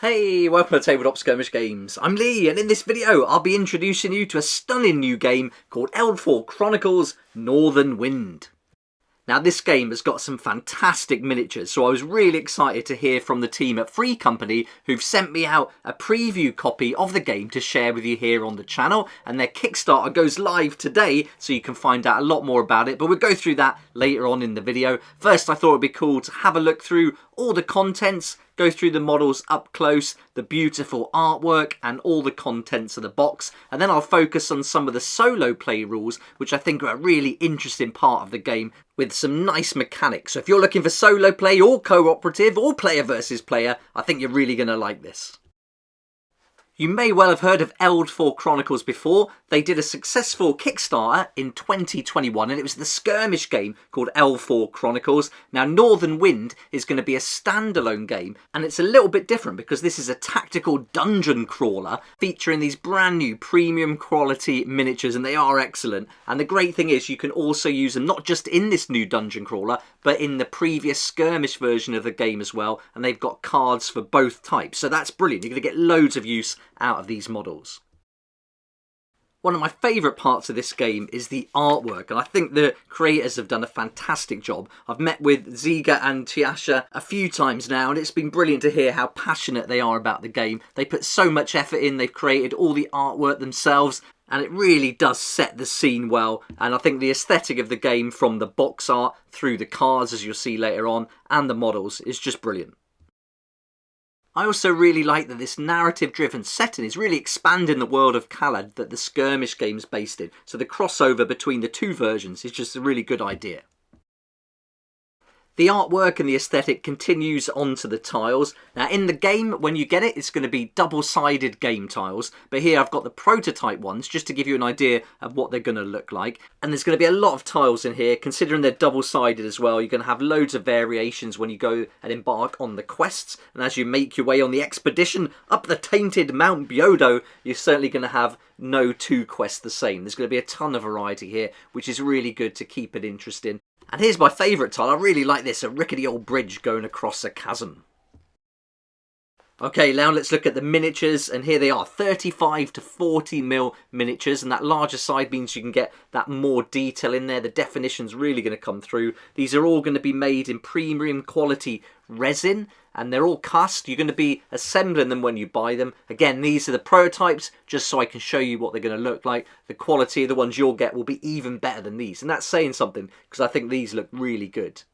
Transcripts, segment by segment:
Hey, welcome to Tabletop Skirmish Games. I'm Lee, and in this video I'll be introducing you to a stunning new game called Eldfall Chronicles Northern Wind. Now this game has got some fantastic miniatures, so I was really excited to hear from the team at Free Company who've sent me out a preview copy of the game to share with you here on the channel, and their Kickstarter goes live today so you can find out a lot more about it, but we'll go through that later on in the video. First, I thought it'd be cool to have a look through all the contents, go through the models up close, the beautiful artwork and all the contents of the box, and then I'll focus on some of the solo play rules, which I think are a really interesting part of the game with some nice mechanics. So if you're looking for solo play or cooperative or player versus player, I think you're really going to like this. You may well have heard of Eldfall Chronicles before. They did a successful Kickstarter in 2021 and it was the skirmish game called Eldfall Chronicles. Now Northern Wind is going to be a standalone game and it's a little bit different because this is a tactical dungeon crawler featuring these brand new premium quality miniatures, and they are excellent. And the great thing is you can also use them not just in this new dungeon crawler but in the previous skirmish version of the game as well, and they've got cards for both types, so that's brilliant. You're going to get loads of use out of these models. One of my favourite parts of this game is the artwork, and I think the creators have done a fantastic job. I've met with Ziga and Tiasha a few times now, and it's been brilliant to hear how passionate they are about the game. They put so much effort in, they've created all the artwork themselves, and it really does set the scene well. And I think the aesthetic of the game, from the box art through the cards, as you'll see later on, and the models, is just brilliant. I also really like that this narrative-driven setting is really expanding the world of Khalad that the skirmish game's based in. So the crossover between the two versions is just a really good idea. The artwork and the aesthetic continues onto the tiles. Now in the game, when you get it, it's going to be double-sided game tiles. But here I've got the prototype ones just to give you an idea of what they're going to look like. And there's going to be a lot of tiles in here, considering they're double-sided as well. You're going to have loads of variations when you go and embark on the quests. And as you make your way on the expedition up the tainted Mount Biodo, you're certainly going to have no two quests the same. There's going to be a ton of variety here, which is really good to keep it interesting. And here's my favourite tile. I really like this, a rickety old bridge going across a chasm. Okay, now let's look at the miniatures, and here they are, 35 to 40mm miniatures, and that larger side means you can get that more detail in there. The definition's really going to come through. These are all going to be made in premium quality resin, and they're all cast. You're going to be assembling them when you buy them. Again, these are the prototypes, just so I can show you what they're going to look like. The quality of the ones you'll get will be even better than these, and that's saying something, because I think these look really good.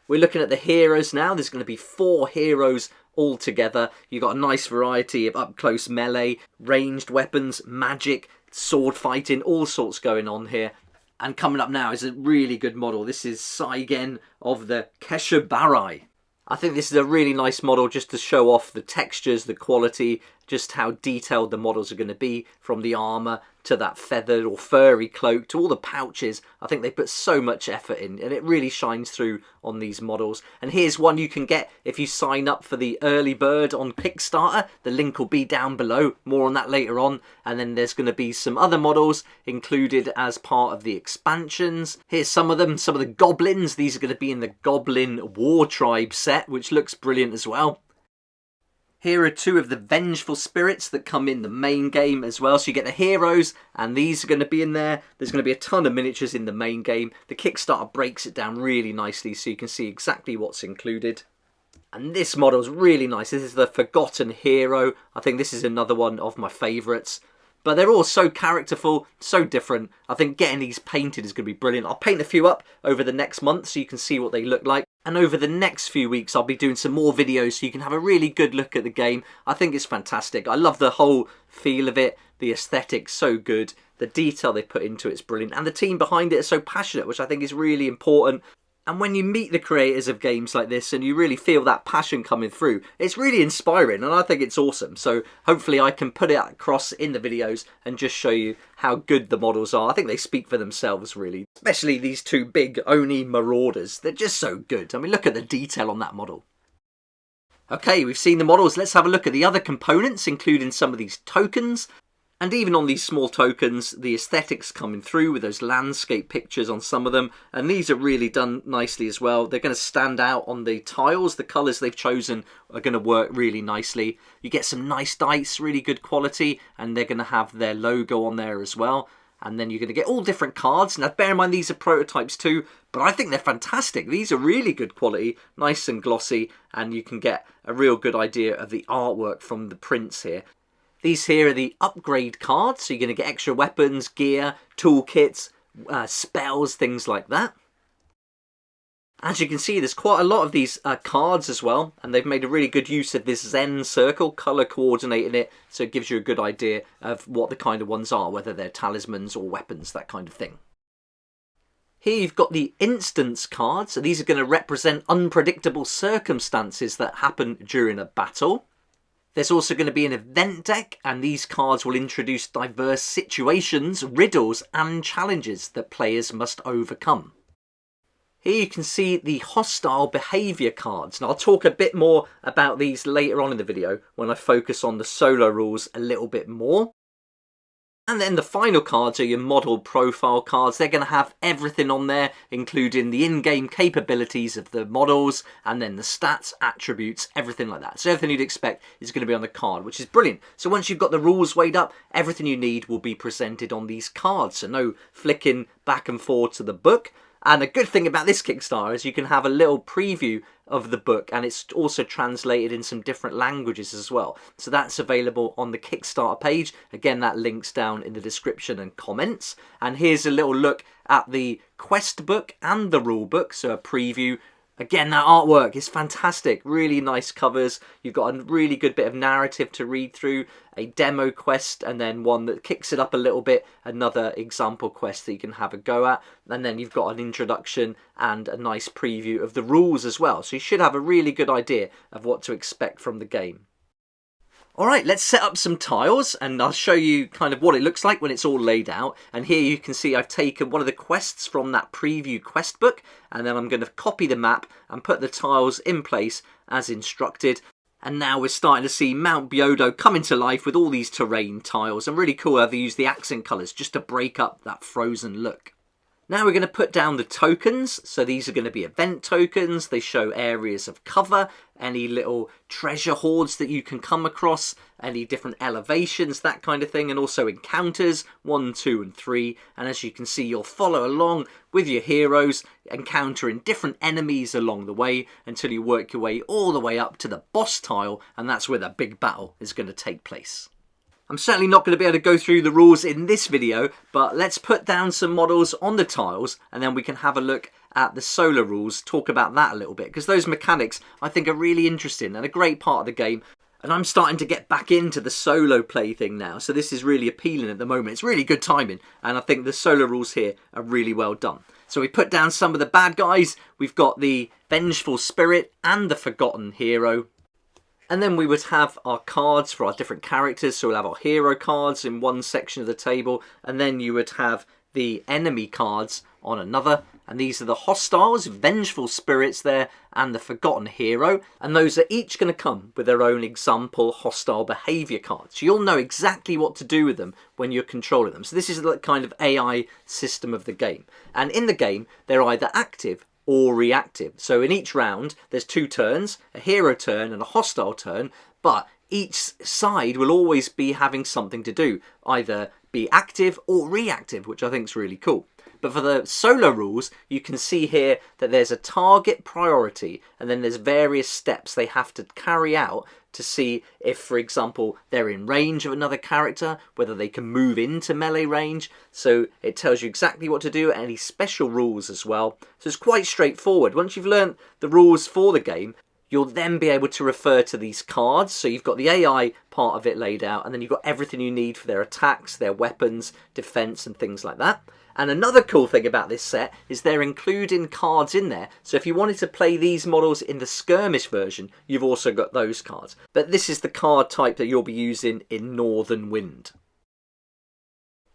We're looking at the heroes now. There's going to be 4 heroes all together. You've got a nice variety of up-close melee, ranged weapons, magic, sword fighting, all sorts going on here. And coming up now is a really good model. This is Saigen of the Keshabarai. I think this is a really nice model just to show off the textures, the quality, just how detailed the models are going to be, from the armour to that feathered or furry cloak to all the pouches. I think they put so much effort in, and it really shines through on these models. And here's one you can get if you sign up for the early bird on Kickstarter. The link will be down below, more on that later on. And then there's going to be some other models included as part of the expansions. Here's some of them, some of the goblins. These are going to be in the Goblin War Tribe set, which looks brilliant as well. Here are 2 of the vengeful spirits that come in the main game as well. So you get the heroes, and these are going to be in there. There's going to be a ton of miniatures in the main game. The Kickstarter breaks it down really nicely so you can see exactly what's included. And this model is really nice. This is the Forgotten Hero. I think this is another one of my favourites. But they're all so characterful, so different. I think getting these painted is going to be brilliant. I'll paint a few up over the next month so you can see what they look like. And over the next few weeks, I'll be doing some more videos so you can have a really good look at the game. I think it's fantastic. I love the whole feel of it. The aesthetic's so good. The detail they put into it's brilliant. And the team behind it is so passionate, which I think is really important. And when you meet the creators of games like this and you really feel that passion coming through, it's really inspiring, and I think it's awesome. So hopefully I can put it across in the videos and just show you how good the models are. I think they speak for themselves, really. Especially these 2 big Oni Marauders. They're just so good. I mean, look at the detail on that model. Okay, we've seen the models. Let's have a look at the other components, including some of these tokens. And even on these small tokens, the aesthetics coming through with those landscape pictures on some of them. And these are really done nicely as well. They're going to stand out on the tiles. The colours they've chosen are going to work really nicely. You get some nice dice, really good quality, and they're going to have their logo on there as well. And then you're going to get all different cards. Now, bear in mind, these are prototypes too, but I think they're fantastic. These are really good quality, nice and glossy, and you can get a real good idea of the artwork from the prints here. These here are the upgrade cards, so you're going to get extra weapons, gear, toolkits, spells, things like that. As you can see, there's quite a lot of these cards as well, and they've made a really good use of this Zen circle, colour coordinating it, so it gives you a good idea of what the kind of ones are, whether they're talismans or weapons, that kind of thing. Here you've got the instance cards, so these are going to represent unpredictable circumstances that happen during a battle. There's also going to be an event deck, and these cards will introduce diverse situations, riddles and challenges that players must overcome. Here you can see the hostile behaviour cards. Now, I'll talk a bit more about these later on in the video when I focus on the solo rules a little bit more. And then the final cards are your model profile cards. They're going to have everything on there, including the in-game capabilities of the models, and then the stats, attributes, everything like that. So everything you'd expect is going to be on the card, which is brilliant. So once you've got the rules weighed up, everything you need will be presented on these cards. So no flicking back and forth to the book. And a good thing about this Kickstarter is you can have a little preview of the book, and it's also translated in some different languages as well. So that's available on the Kickstarter page. Again, that link's down in the description and comments. And here's a little look at the quest book and the rule book, so a preview. Again, that artwork is fantastic. Really nice covers. You've got a really good bit of narrative to read through, a demo quest, and then one that kicks it up a little bit, another example quest that you can have a go at. And then you've got an introduction and a nice preview of the rules as well. So you should have a really good idea of what to expect from the game. Alright, let's set up some tiles, and I'll show you kind of what it looks like when it's all laid out. And here you can see I've taken one of the quests from that preview quest book, and then I'm going to copy the map and put the tiles in place as instructed. And now we're starting to see Mount Biodo come into life with all these terrain tiles, and really cool how they use the accent colours just to break up that frozen look. Now we're going to put down the tokens. So these are going to be event tokens. They show areas of cover, any little treasure hoards that you can come across, any different elevations, that kind of thing, and also encounters 1, 2 and 3. And as you can see, you'll follow along with your heroes, encountering different enemies along the way until you work your way all the way up to the boss tile, and that's where the big battle is going to take place. I'm certainly not going to be able to go through the rules in this video, but let's put down some models on the tiles, and then we can have a look at the solo rules, talk about that a little bit, because those mechanics I think are really interesting and a great part of the game. And I'm starting to get back into the solo play thing now, so this is really appealing at the moment. It's really good timing, and I think the solo rules here are really well done. So we put down some of the bad guys. We've got the Vengeful Spirit and the Forgotten Hero. And then we would have our cards for our different characters. So we'll have our hero cards in one section of the table, and then you would have the enemy cards on another. And these are the hostiles, Vengeful Spirits there, and the Forgotten Hero. And those are each going to come with their own example hostile behaviour cards. So you'll know exactly what to do with them when you're controlling them. So this is the kind of AI system of the game. And in the game, they're either active or reactive. So in each round, there's 2 turns, a hero turn and a hostile turn, but each side will always be having something to do, either be active or reactive, which I think is really cool. But for the solo rules, you can see here that there's a target priority, and then there's various steps they have to carry out to see if, for example, they're in range of another character, whether they can move into melee range. So it tells you exactly what to do, any special rules as well. So it's quite straightforward. Once you've learned the rules for the game, you'll then be able to refer to these cards. So you've got the AI part of it laid out, and then you've got everything you need for their attacks, their weapons, defense, and things like that. And another cool thing about this set is they're including cards in there. So if you wanted to play these models in the Skirmish version, you've also got those cards. But this is the card type that you'll be using in Northern Wind.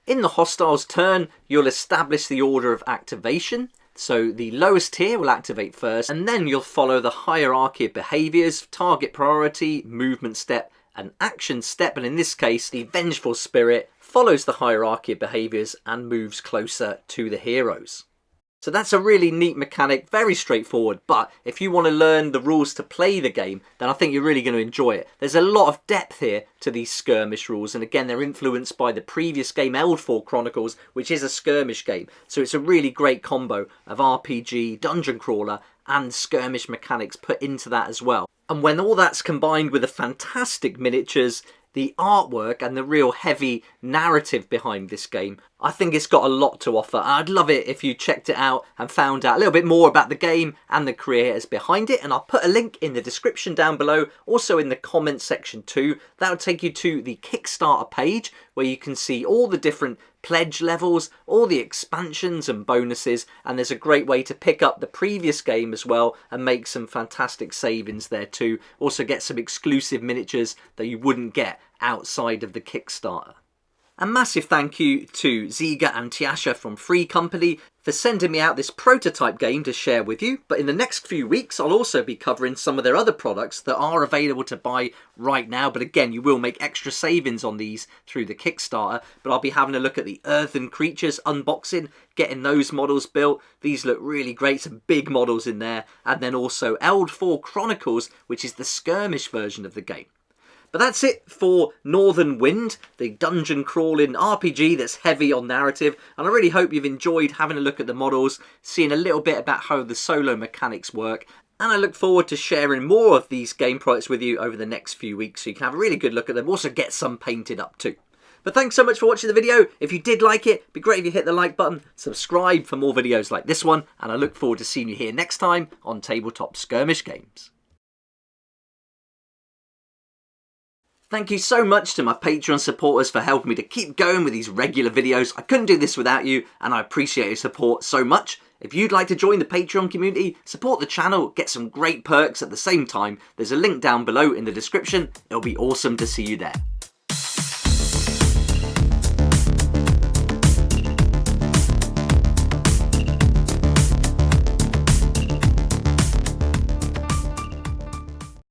In the hostiles turn, you'll establish the order of activation. So the lowest tier will activate first, and then you'll follow the hierarchy of behaviours, target priority, movement step, an action step, and in this case the vengeful spirit follows the hierarchy of behaviours and moves closer to the heroes. So that's a really neat mechanic, very straightforward, but if you want to learn the rules to play the game, then I think you're really going to enjoy it. There's a lot of depth here to these skirmish rules, and again, they're influenced by the previous game, Eldfall Chronicles, which is a skirmish game. So it's a really great combo of RPG, dungeon crawler, and skirmish mechanics put into that as well. And when all that's combined with the fantastic miniatures, the artwork and the real heavy narrative behind this game, I think it's got a lot to offer. I'd love it if you checked it out and found out a little bit more about the game and the creators behind it, and I'll put a link in the description down below, also in the comment section too. That'll take you to the Kickstarter page where you can see all the different pledge levels, all the expansions and bonuses, and there's a great way to pick up the previous game as well and make some fantastic savings there too. Also get some exclusive miniatures that you wouldn't get outside of the Kickstarter. A massive thank you to Ziga and Tiasha from Free Company for sending me out this prototype game to share with you. But in the next few weeks, I'll also be covering some of their other products that are available to buy right now. But again, you will make extra savings on these through the Kickstarter. But I'll be having a look at the Earthen Creatures unboxing, getting those models built. These look really great, some big models in there. And then also Eldfall Chronicles, which is the skirmish version of the game. But that's it for Northern Wind, the dungeon crawling RPG that's heavy on narrative, and I really hope you've enjoyed having a look at the models, seeing a little bit about how the solo mechanics work, and I look forward to sharing more of these game products with you over the next few weeks so you can have a really good look at them, also get some painted up too. But thanks so much for watching the video. If you did like it, it'd be great if you hit the like button, subscribe for more videos like this one, and I look forward to seeing you here next time on Tabletop Skirmish Games. Thank you so much to my Patreon supporters for helping me to keep going with these regular videos. I couldn't do this without you, and I appreciate your support so much. If you'd like to join the Patreon community, support the channel, get some great perks at the same time, there's a link down below in the description. It'll be awesome to see you there.